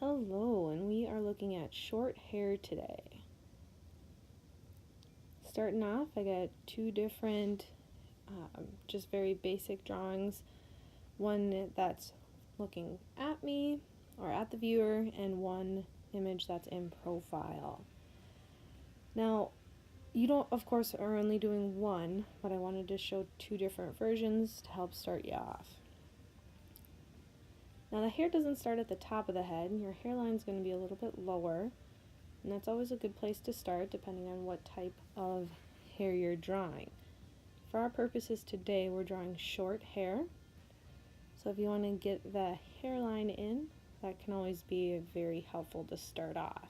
Hello, and we are looking at short hair today. Starting off, I got two different, just very basic drawings. One that's looking at me or at the viewer, and one image that's in profile. Now, you don't, of course, are only doing one, but I wanted to show two different versions to help start you off. Now, the hair doesn't start at the top of the head. Your hairline is going to be a little bit lower, and that's always a good place to start depending on what type of hair you're drawing. For our purposes today, we're drawing short hair. So if you want to get the hairline in, that can always be very helpful to start off.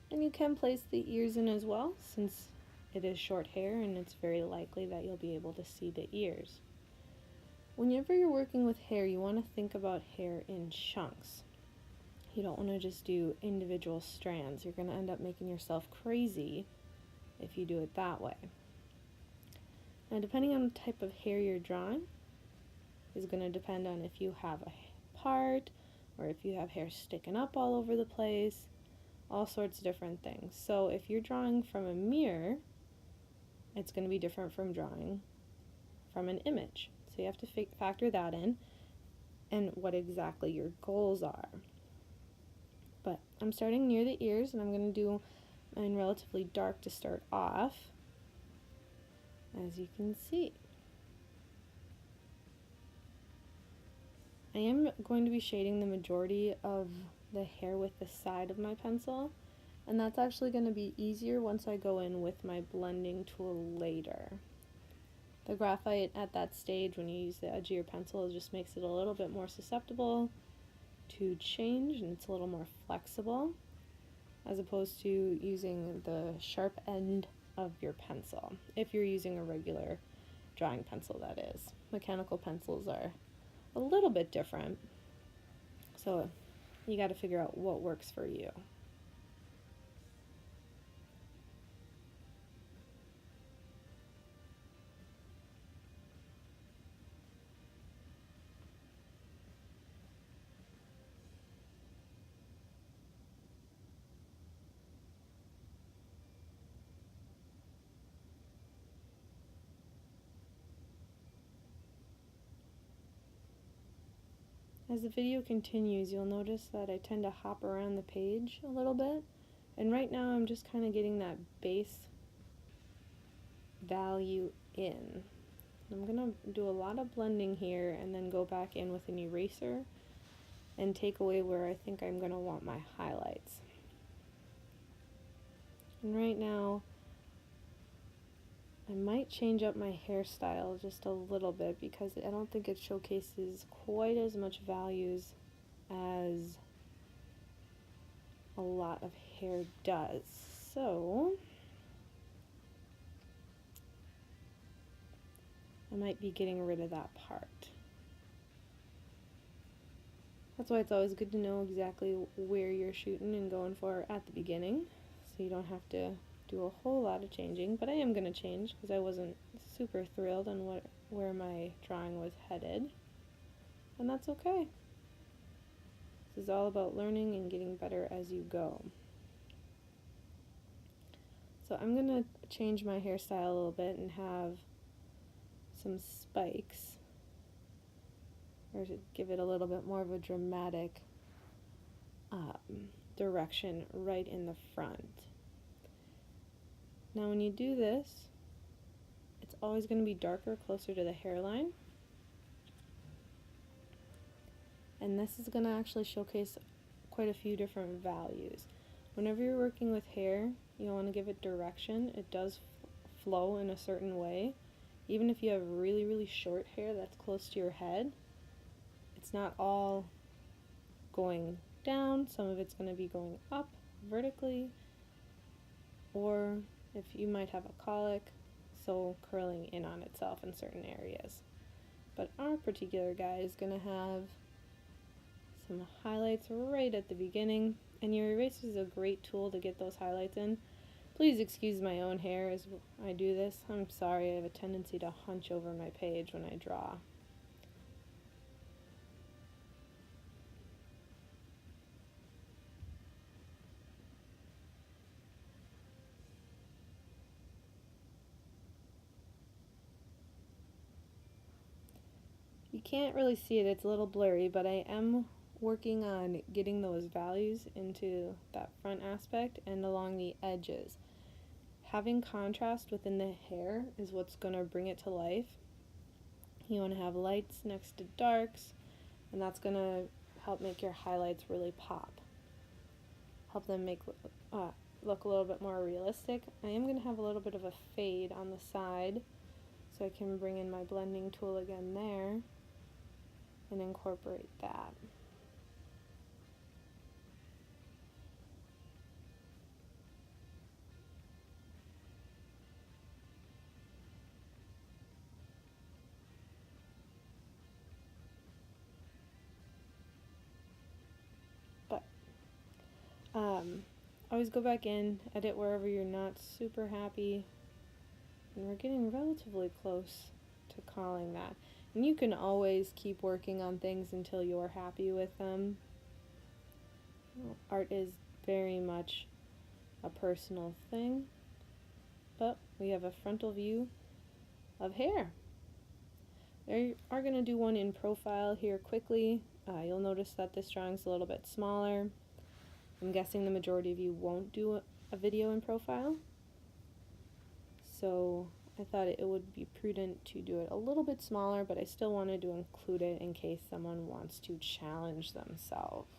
And you can place the ears in as well, since it is short hair and it's very likely that you'll be able to see the ears. Whenever you're working with hair, you want to think about hair in chunks. You don't want to just do individual strands. You're going to end up making yourself crazy if you do it that way. Now, depending on the type of hair you're drawing is going to depend on if you have a part or if you have hair sticking up all over the place, all sorts of different things. So if you're drawing from a mirror, it's going to be different from drawing from an image. So you have to factor that in and what exactly your goals are. But I'm starting near the ears, and I'm going to do mine relatively dark to start off, as you can see. I am going to be shading the majority of the hair with the side of my pencil, and that's actually going to be easier once I go in with my blending tool later. The graphite at that stage, when you use the edge of your pencil, it just makes it a little bit more susceptible to change, and it's a little more flexible as opposed to using the sharp end of your pencil. If you're using a regular drawing pencil, that is. Mechanical pencils are a little bit different, so you got to figure out what works for you. As the video continues, you'll notice that I tend to hop around the page a little bit, and right now I'm just kind of getting that base value in. I'm going to do a lot of blending here and then go back in with an eraser and take away where I think I'm going to want my highlights. And right now, I might change up my hairstyle just a little bit because I don't think it showcases quite as much values as a lot of hair does. So I might be getting rid of that part. That's why it's always good to know exactly where you're shooting and going for at the beginning, so you don't have to do a whole lot of changing. But I am going to change because I wasn't super thrilled on where my drawing was headed, and that's okay. This is all about learning and getting better as you go. So I'm going to change my hairstyle a little bit and have some spikes, or to give it a little bit more of a dramatic direction right in the front. Now when you do this, it's always going to be darker closer to the hairline, and this is going to actually showcase quite a few different values. Whenever you're working with hair, you want to give it direction. It does flow in a certain way. Even if you have really, really short hair that's close to your head, it's not all going down. Some of it's going to be going up vertically, or if you might have a colic, so curling in on itself in certain areas. But our particular guy is going to have some highlights right at the beginning, and your eraser is a great tool to get those highlights in. Please excuse my own hair as I do this. I'm sorry, I have a tendency to hunch over my page when I draw. you can't really see it, it's a little blurry, but I am working on getting those values into that front aspect and along the edges. Having contrast within the hair is what's going to bring it to life. You want to have lights next to darks, and that's going to help make your highlights really pop. Help them make look a little bit more realistic. I am going to have a little bit of a fade on the side, so I can bring in my blending tool again there and incorporate that. But always go back in, edit wherever you're not super happy, and we're getting relatively close to calling that. And you can always keep working on things until you're happy with them. Art is very much a personal thing, but we have a frontal view of hair. We are going to do one in profile here quickly. You'll notice that this drawing's a little bit smaller. I'm guessing the majority of you won't do a video in profile, so I thought it would be prudent to do it a little bit smaller, but I still wanted to include it in case someone wants to challenge themselves.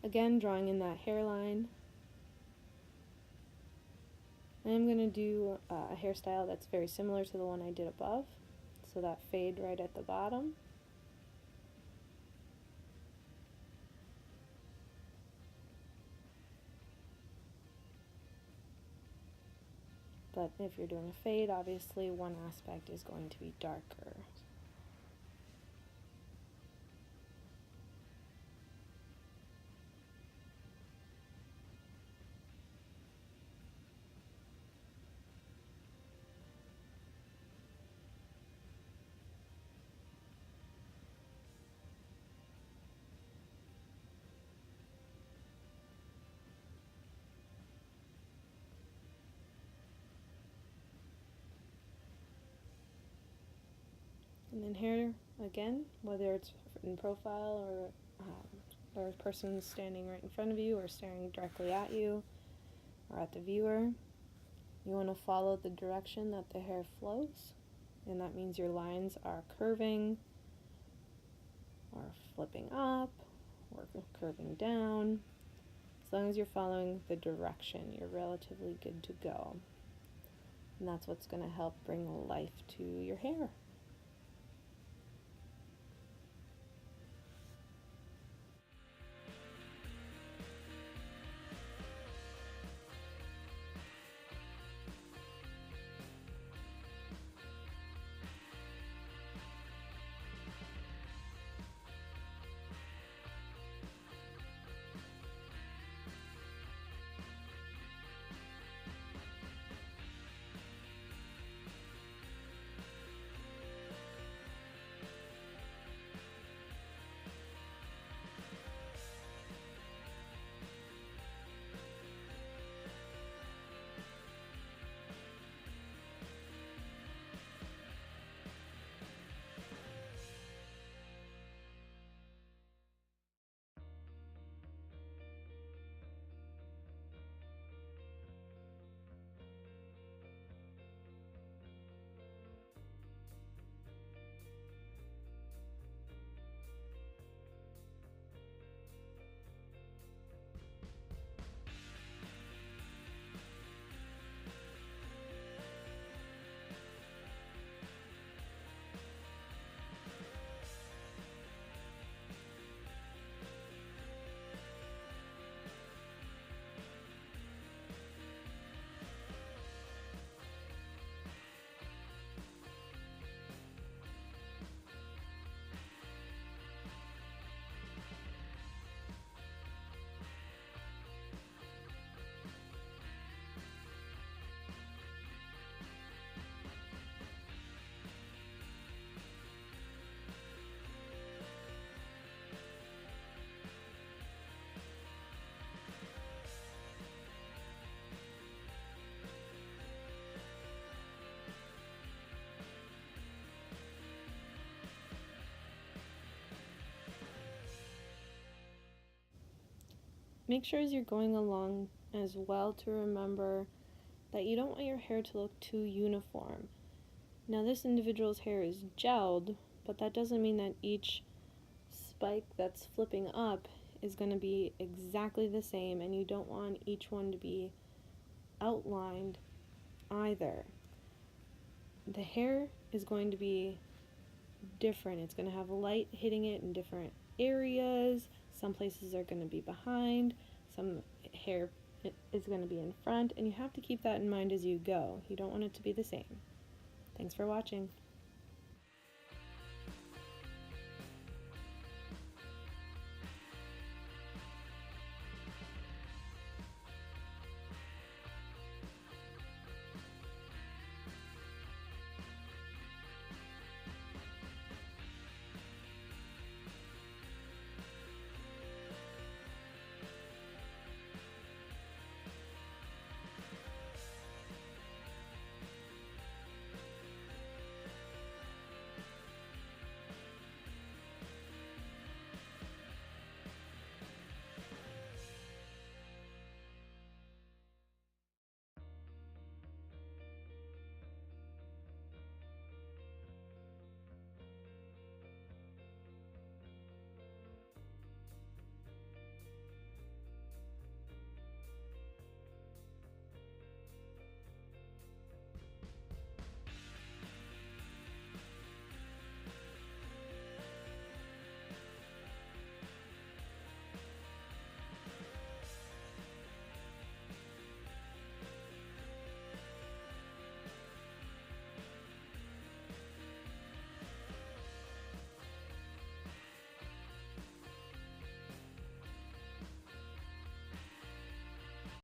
Again, drawing in that hairline. I'm going to do a hairstyle that's very similar to the one I did above, so that fade right at the bottom. But if you're doing a fade, obviously one aspect is going to be darker. And then here, again, whether it's in profile or a person standing right in front of you or staring directly at you or at the viewer, you want to follow the direction that the hair flows, and that means your lines are curving or flipping up or curving down. As long as you're following the direction, you're relatively good to go. And that's what's going to help bring life to your hair. Make sure as you're going along as well to remember that you don't want your hair to look too uniform. Now this individual's hair is gelled, but that doesn't mean that each spike that's flipping up is going to be exactly the same, and you don't want each one to be outlined either. The hair is going to be different. It's going to have light hitting it in different areas. Some places are going to be behind, some hair is going to be in front, and you have to keep that in mind as you go. You don't want it to be the same. Thanks for watching.